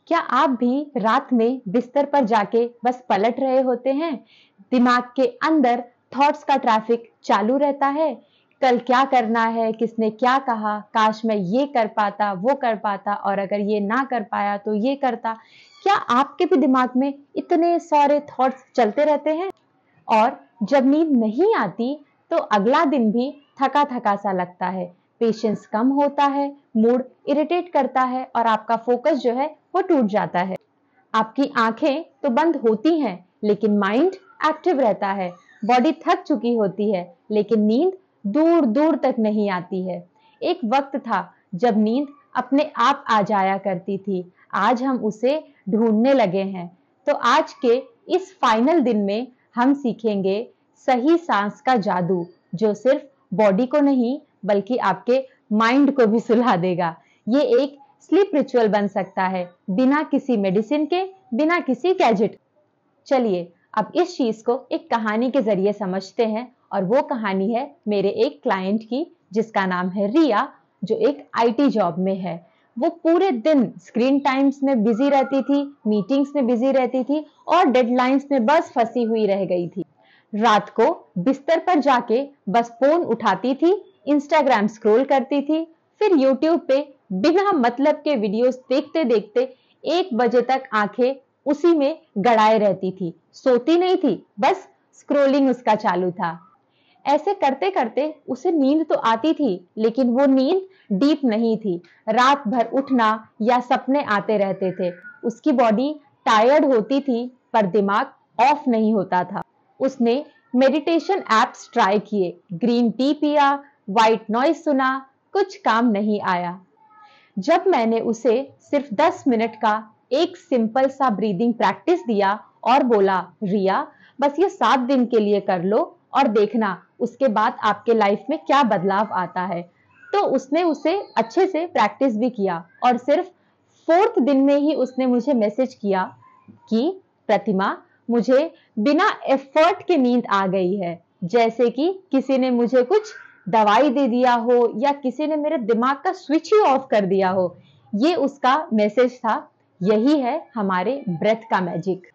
क्या आप भी रात में बिस्तर पर जाके बस पलट रहे होते हैं? दिमाग के अंदर थॉट्स का ट्रैफिक चालू रहता है। कल क्या करना है? किसने क्या कहा? काश मैं ये कर पाता, वो कर पाता और अगर ये ना कर पाया तो ये करता। क्या आपके भी दिमाग में इतने सारे थॉट्स चलते रहते हैं? और जब नींद नहीं आती तो अगला दिन भी थका-थका सा लगता है, पेशेंस कम होता है, मूड इरिटेट करता है और आपका फोकस जो है वो टूट जाता है। आपकी आंखें तो बंद होती हैं, लेकिन माइंड एक्टिव रहता है। बॉडी थक चुकी होती है, लेकिन नींद दूर-दूर तक नहीं आती है। एक वक्त था जब नींद अपने आप आ जाया करती थी। आज हम उसे ढूंढने लगे हैं। तो आज के इस फाइनल दिन में हम सीखेंगे सही सांस का जादू, जो सिर्फ बॉडी को नहीं बल्कि आपके माइंड को भी सुला देगा। ये एक स्लीप रिचुअल बन सकता है, बिना किसी मेडिसिन के, बिना किसी गैजेट। चलिए अब इस चीज को एक कहानी के जरिए समझते हैं और वो कहानी है मेरे एक क्लाइंट की, जिसका नाम है रिया, जो एक आईटी जॉब में है। वो पूरे दिन स्क्रीन टाइम्स में बिजी रहती थी, मीटिंग्स में बिजी रहती थी और डेडलाइंस में बस फंसी हुई रह गई थी। रात को बिस्तर पर जाके बस फोन उठाती थी, इंस्टाग्राम स्क्रॉल करती थी, फिर यूट्यूब पे बिना मतलब के वीडियोस देखते देखते 1 बजे तक आंखें उसी में गड़ाए रहती थी। सोती नहीं थी, बस स्क्रोलिंग उसका चालू था। ऐसे करते करते उसे नींद तो आती थी, लेकिन वो नींद डीप नहीं थी। रात भर उठना या सपने आते रहते थे। उसकी बॉडी टायर्ड होती थी, पर दिमाग ऑफ नहीं होता था। उसने मेडिटेशन एप्स ट्राई किए, ग्रीन टी पिया, व्हाइट नॉइज सुना, कुछ काम नहीं आया। जब मैंने उसे सिर्फ 10 मिनट का एक सिंपल सा ब्रीदिंग प्रैक्टिस दिया और बोला, रिया बस ये 7 दिन के लिए कर लो और देखना उसके बाद आपके लाइफ में क्या बदलाव आता है। तो उसने उसे अच्छे से प्रैक्टिस भी किया और सिर्फ 4th दिन में ही उसने मुझे मैसेज किया कि प्रतिमा, मुझे बिना एफर्ट के नींद आ गई है, जैसे कि किसी ने मुझे कुछ दवाई दे दिया हो या किसी ने मेरे दिमाग का स्विच ही ऑफ कर दिया हो। ये उसका मैसेज था। यही है हमारे ब्रेथ का मैजिक।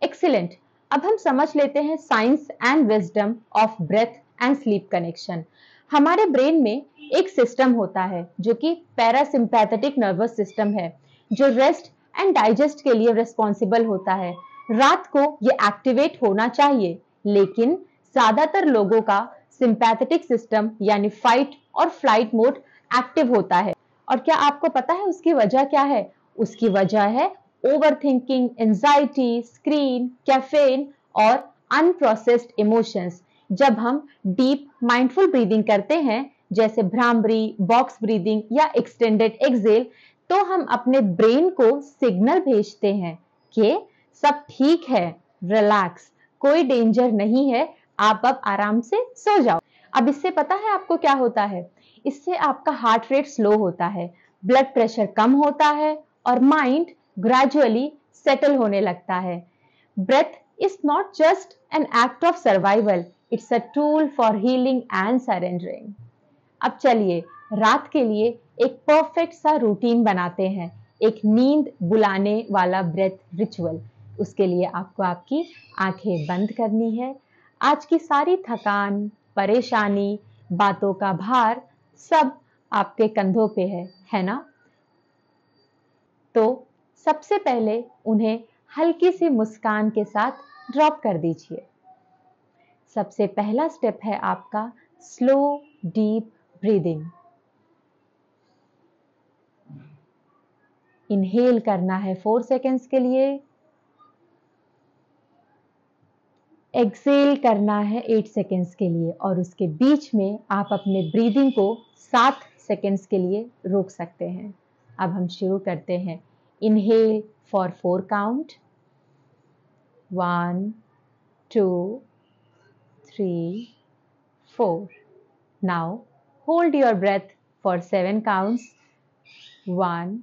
एक्सीलेंट। अब हम समझ लेते हैं science and wisdom of breath and sleep connection. हमारे ब्रेन में एक सिस्टम होता है जो कि पैरासिम्पैथेटिक नर्वस सिस्टम है, जो रेस्ट एंड डाइजेस्ट के लिए रिस्पॉन्सिबल होता है। रात को ये एक्टिवेट होना चाहिए, लेकिन ज्यादातर लोगों का सिंपैथेटिक सिस्टम यानी फाइट और फ्लाइट मोड एक्टिव होता है। और क्या आपको पता है उसकी वजह क्या है? उसकी वजह है ओवरथिंकिंग, एंजाइटी, स्क्रीन, कैफीन और अनप्रोसेस्ड इमोशंस। जब हम डीप माइंडफुल ब्रीदिंग करते हैं, जैसे भ्रामरी, बॉक्स ब्रीदिंग या एक्सटेंडेड एक्सेल, तो हम अपने ब्रेन को सिग्नल भेजते हैं कि सब ठीक है, रिलैक्स, कोई डेंजर नहीं है, आप अब आराम से सो जाओ। अब इससे पता है आपको क्या होता है? इससे आपका हार्ट रेट स्लो होता है, ब्लड प्रेशर कम होता है और माइंड ग्रेजुअली सेटल होने लगता है। Breath is not just an act of survival, it's a tool for healing and surrendering. अब चलिए रात के लिए एक परफेक्ट सा रूटीन बनाते हैं, एक नींद बुलाने वाला ब्रेथ रिचुअल। उसके लिए आपको आपकी आंखें बंद करनी है। आज की सारी थकान, परेशानी, बातों का भार सब आपके कंधों पे है ना? तो सबसे पहले उन्हें हल्की सी मुस्कान के साथ ड्रॉप कर दीजिए। सबसे पहला स्टेप है आपका स्लो डीप ब्रीदिंग। इनहेल करना है 4 सेकेंड्स के लिए, एक्सेल करना है 8 सेकेंड्स के लिए और उसके बीच में आप अपने ब्रीदिंग को 7 सेकेंड्स के लिए रोक सकते हैं। अब हम शुरू करते हैं। Inhale for 4 count, 1 2 3 4। Now hold your breath for 7 counts, 1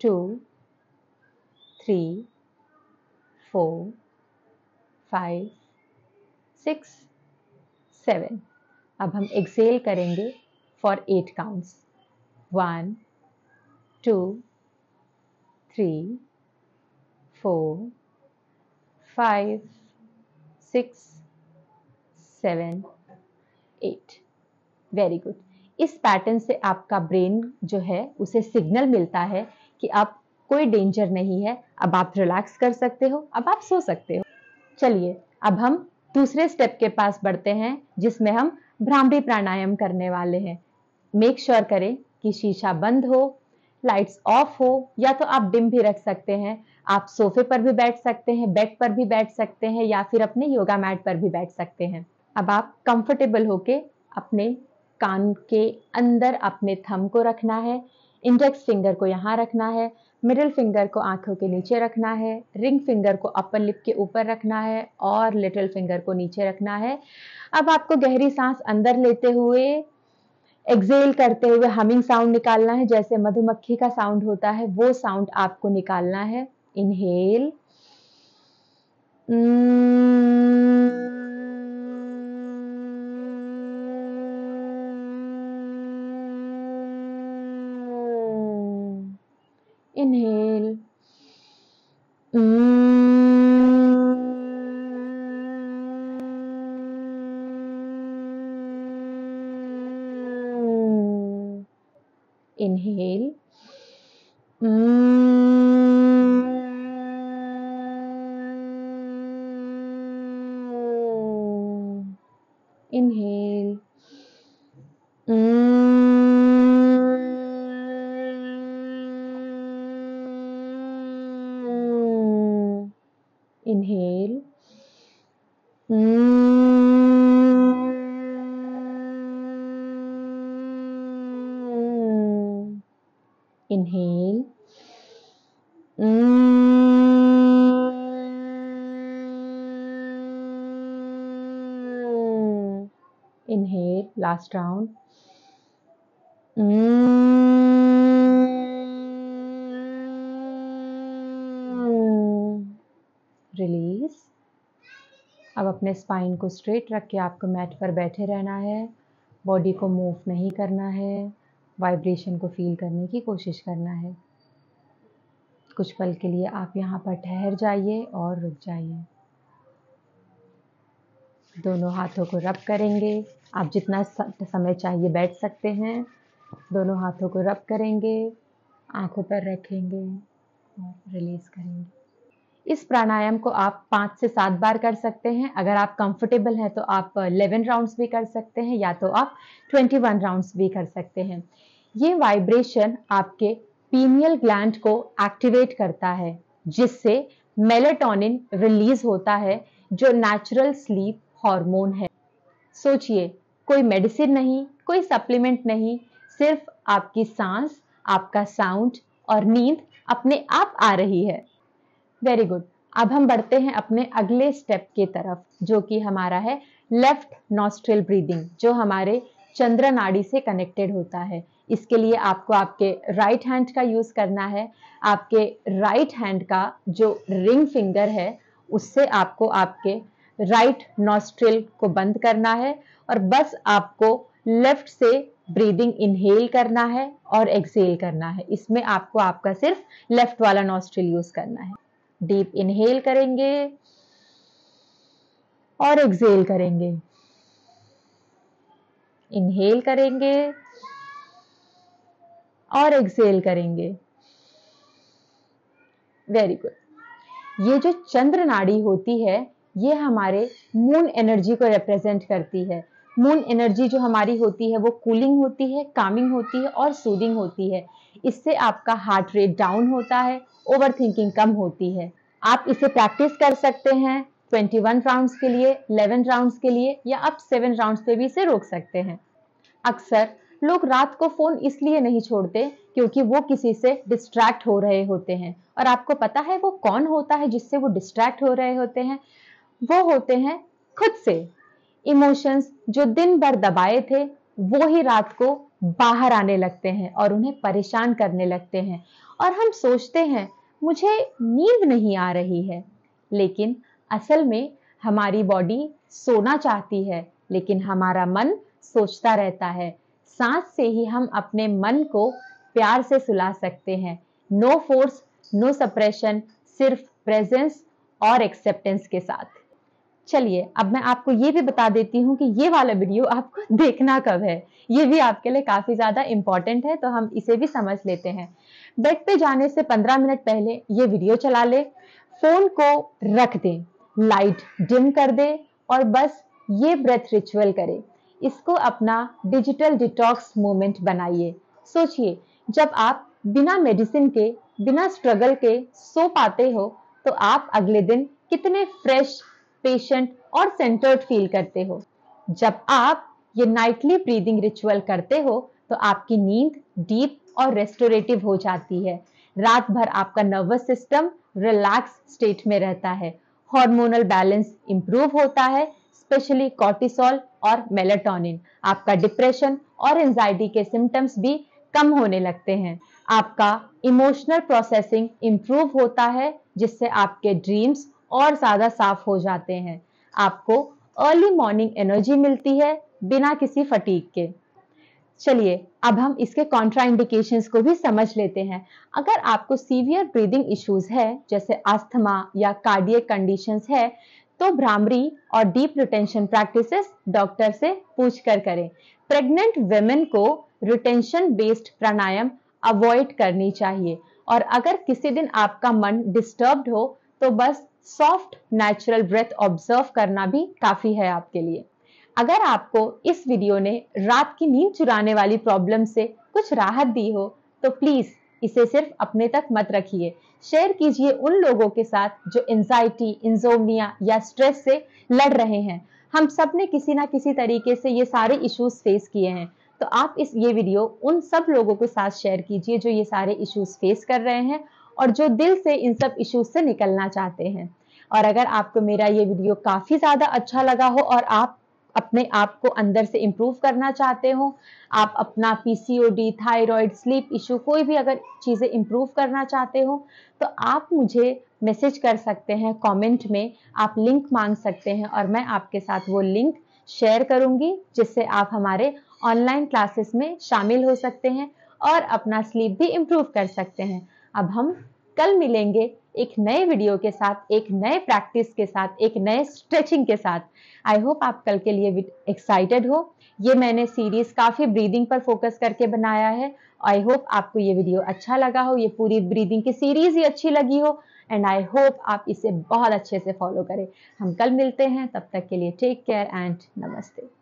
2 3 4 5 6 7। अब हम एक्सेल करेंगे फॉर 8 काउंट्स, 1 2 3, 4, 5, 6, 7, 8। Very good. इस पैटर्न से आपका ब्रेन जो है उसे सिग्नल मिलता है कि अब कोई डेंजर नहीं है, अब आप रिलैक्स कर सकते हो, अब आप सो सकते हो। चलिए अब हम दूसरे स्टेप के पास बढ़ते हैं जिसमें हम भ्रामरी प्राणायाम करने वाले हैं। मेक श्योर करें कि शीशा बंद हो, लाइट्स ऑफ हो, या तो आप डिम भी रख सकते हैं। आप सोफे पर भी बैठ सकते हैं, बेड पर भी बैठ सकते हैं, या फिर अपने योगा मैट पर भी बैठ सकते हैं। अब आप कंफर्टेबल होके अपने कान के अंदर अपने थंब को रखना है, इंडेक्स फिंगर को यहाँ रखना है, मिडिल फिंगर को आंखों के नीचे रखना है, रिंग फिंगर को अपर लिप के ऊपर रखना है और लिटिल फिंगर को नीचे रखना है। अब आपको गहरी सांस अंदर लेते हुए एक्सेल करते हुए हमिंग साउंड निकालना है, जैसे मधुमक्खी का साउंड होता है वो साउंड आपको निकालना है। Inhale, inhale, inhale, inhale, inhale, inhale, inhale, last round. Release. अब अपने स्पाइन को स्ट्रेट रख के आपको मैट पर बैठे रहना है, बॉडी को मूव नहीं करना है, वाइब्रेशन को फील करने की कोशिश करना है। कुछ पल के लिए आप यहाँ पर ठहर जाइए और रुक जाइए। दोनों हाथों को रब करेंगे। आप जितना समय चाहिए बैठ सकते हैं। दोनों हाथों को रब करेंगे, आंखों पर रखेंगे और रिलीज करेंगे। इस प्राणायाम को आप 5 से 7 बार कर सकते हैं। अगर आप कंफर्टेबल हैं तो आप 11 राउंड्स भी कर सकते हैं, या तो आप 21 राउंड्स भी कर सकते हैं। ये वाइब्रेशन आपके पीनियल ग्लैंड को एक्टिवेट करता है, जिससे मेलाटोनिन रिलीज होता है, जो नेचुरल स्लीप हार्मोन है। सोचिए, कोई मेडिसिन नहीं, कोई सप्लीमेंट नहीं, सिर्फ आपकी सांस, आपका साउंड और नींद अपने आप आ रही है। Very good. अब हम बढ़ते हैं अपने अगले स्टेप की तरफ, जो कि हमारा है लेफ्ट नॉस्ट्रिल ब्रीदिंग, जो हमारे चंद्र नाड़ी से कनेक्टेड होता है। इसके लिए आपको आपके राइट हैंड का यूज करना है। आपके राइट हैंड का जो रिंग फिंगर है, उससे आपको आपके राइट नॉस्ट्रिल को बंद करना है और बस आपको लेफ्ट से ब्रीदिंग इनहेल करना है और एक्सेल करना है। इसमें आपको आपका सिर्फ लेफ्ट वाला नॉस्ट्रिल यूज करना है। डीप इनहेल करेंगे और एक्सेल करेंगे। इनहेल करेंगे और एक्सेल करेंगे। Very good. ये जो चंद्र नाड़ी होती है, ये हमारे मून एनर्जी को रिप्रेजेंट करती है। मून एनर्जी जो हमारी होती है वो कूलिंग होती है, कामिंग होती है और सूदिंग होती है। इससे आपका हार्ट रेट डाउन होता है, ओवर थिंकिंग कम होती है। आप इसे प्रैक्टिस कर सकते हैं 21 राउंड्स के लिए, 11 राउंड्स के लिए, या आप 7 राउंड्स पे भी इसे रोक सकते हैं। अक्सर लोग रात को फोन इसलिए नहीं छोड़ते क्योंकि वो किसी से डिस्ट्रैक्ट हो रहे होते हैं। और आपको पता है वो कौन होता है जिससे वो डिस्ट्रैक्ट हो रहे होते हैं? वो होते हैं खुद से। इमोशंस जो दिन भर दबाए थे, वो ही रात को बाहर आने लगते हैं और उन्हें परेशान करने लगते हैं। और हम सोचते हैं मुझे नींद नहीं आ रही है, लेकिन असल में हमारी बॉडी सोना चाहती है, लेकिन हमारा मन सोचता रहता है। सांस से ही हम अपने मन को प्यार से सुला सकते हैं। नो फोर्स, नो सप्रेशन, सिर्फ प्रेजेंस और एक्सेप्टेंस के साथ। चलिए अब मैं आपको ये भी बता देती हूँ कि ये वाला वीडियो आपको देखना कब है। ये भी आपके लिए काफी ज्यादा इंपॉर्टेंट है, तो हम इसे भी समझ लेते हैं। बेड पे जाने से 15 मिनट पहले ये वीडियो चला ले, फोन को रख दें, लाइट डिम कर दे और बस ये ब्रेथ रिचुअल करें। इसको अपना डिजिटल डिटॉक्स मोमेंट बनाइए। सोचिए, जब आप बिना मेडिसिन के, बिना स्ट्रगल के सो पाते हो तो आप अगले दिन कितने फ्रेश, पेशेंट और सेंटर्ड फील करते हो। जब आप ये नाइटली ब्रीदिंग रिचुअल करते हो तो आपकी नींद डीप और रेस्टोरेटिव हो जाती है। रात भर आपका नर्वस सिस्टम रिलैक्स स्टेट में रहता है, हार्मोनल बैलेंस इंप्रूव होता है, स्पेशली कॉर्टिसोल और मेलाटोनिन। आपका डिप्रेशन और एंजाइटी के सिम्टम्स भी कम होने लगते हैं। आपका इमोशनल प्रोसेसिंग इंप्रूव होता है, जिससे आपके ड्रीम्स और ज्यादा साफ हो जाते हैं। आपको अर्ली मॉर्निंग एनर्जी मिलती है बिना किसी फटीग के। चलिए अब हम इसके कॉन्ट्राइंडिकेशंस को भी समझ लेते हैं। अगर आपको सीवियर ब्रीदिंग इश्यूज है, जैसे अस्थमा या कार्डियक कंडीशंस है, तो भ्रामरी और डीप रिटेंशन प्रैक्टिसेस डॉक्टर से पूछ कर करें। प्रेग्नेंट वेमेन को रिटेंशन बेस्ड प्राणायाम अवॉइड करनी चाहिए। और अगर किसी दिन आपका मन डिस्टर्ब्ड हो तो बस सॉफ्ट नेचुरल ब्रेथ ऑब्जर्व करना भी काफी है आपके लिए। अगर आपको इस वीडियो ने रात की नींद चुराने वाली प्रॉब्लम से कुछ राहत दी हो तो प्लीज इसे सिर्फ अपने तक मत रखिए, शेयर कीजिए उन लोगों के साथ जो एंजाइटी, इंसोम्निया या स्ट्रेस से लड़ रहे हैं। हम सब ने किसी ना किसी तरीके से ये सारे इश्यूज फेस किए हैं, तो आप ये वीडियो उन सब लोगों के साथ शेयर कीजिए जो ये सारे इश्यूज फेस कर रहे हैं और जो दिल से इन सब इश्यूज से निकलना चाहते हैं। और अगर आपको मेरा ये वीडियो काफी ज्यादा अच्छा लगा हो और आप अपने आप को अंदर से इम्प्रूव करना चाहते हो, आप अपना पीसीओडी, थायराइड, स्लीप इशू, कोई भी अगर चीजें इम्प्रूव करना चाहते हो तो आप मुझे मैसेज कर सकते हैं कमेंट में, आप लिंक मांग सकते हैं और मैं आपके साथ वो लिंक शेयर करूंगी, जिससे आप हमारे ऑनलाइन क्लासेस में शामिल हो सकते हैं और अपना स्लीप भी इम्प्रूव कर सकते हैं। अब हम कल मिलेंगे एक नए वीडियो के साथ, एक नए प्रैक्टिस के साथ, एक नए स्ट्रेचिंग के साथ। आई होप आप कल के लिए एक्साइटेड हो। ये मैंने सीरीज काफी ब्रीदिंग पर फोकस करके बनाया है। आई होप आपको ये वीडियो अच्छा लगा हो, ये पूरी ब्रीदिंग की सीरीज ही अच्छी लगी हो एंड आई होप आप इसे बहुत अच्छे से फॉलो करें। हम कल मिलते हैं, तब तक के लिए टेक केयर एंड नमस्ते।